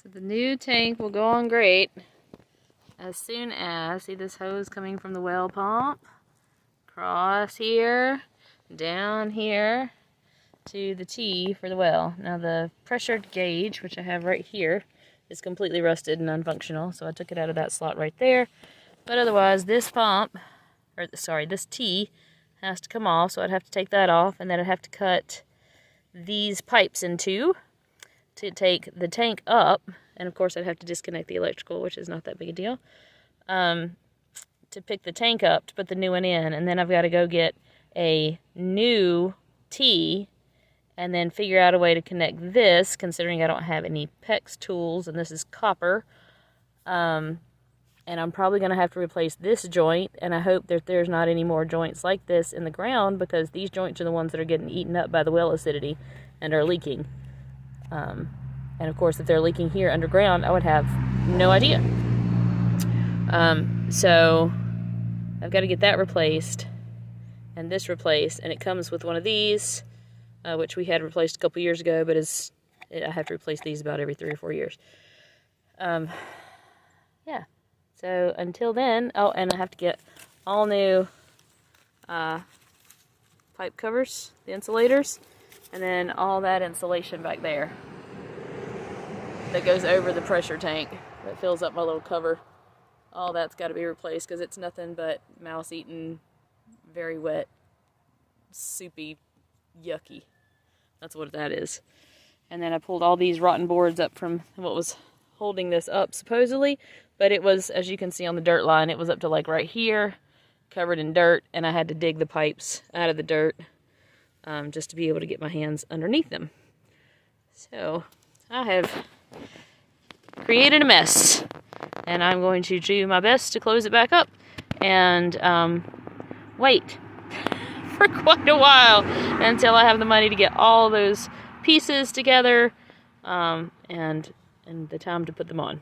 So the new tank will go on great as soon as, see this hose coming from the well pump, across here, down here to the T for the well. Now the pressure gauge, which I have right here, is completely rusted and unfunctional, so I took it out of that slot right there. But otherwise, this pump, or sorry, this T has to come off, so I'd have to take that off, and then I'd have to cut these pipes in two to take the tank up, and of course I'd have to disconnect the electrical, which is not that big a deal, to pick the tank up to put the new one in, and then I've got to go get a new T and then figure out a way to connect this, considering I don't have any PEX tools, and this is copper. And I'm probably going to have to replace this joint, and I hope that there's not any more joints like this in the ground, because these joints are the ones that are getting eaten up by the well acidity and are leaking. And of course, if they're leaking here underground, I would have no idea. So I've got to get that replaced and this replaced, and it comes with one of these, which we had replaced a couple years ago, but I have to replace these about every 3 or 4 years. Yeah. So until then, oh, and I have to get all new pipe covers, the insulators, and then all that insulation back there that goes over the pressure tank that fills up my little cover. All that's got to be replaced because it's nothing but mouse-eaten, very wet, soupy, yucky. That's what that is. And then I pulled all these rotten boards up from what was holding this up supposedly, but it was, as you can see on the dirt line, it was up to like right here, covered in dirt, and I had to dig the pipes out of the dirt just to be able to get my hands underneath them. So I have created a mess, and I'm going to do my best to close it back up and wait for quite a while until I have the money to get all those pieces together and the time to put them on.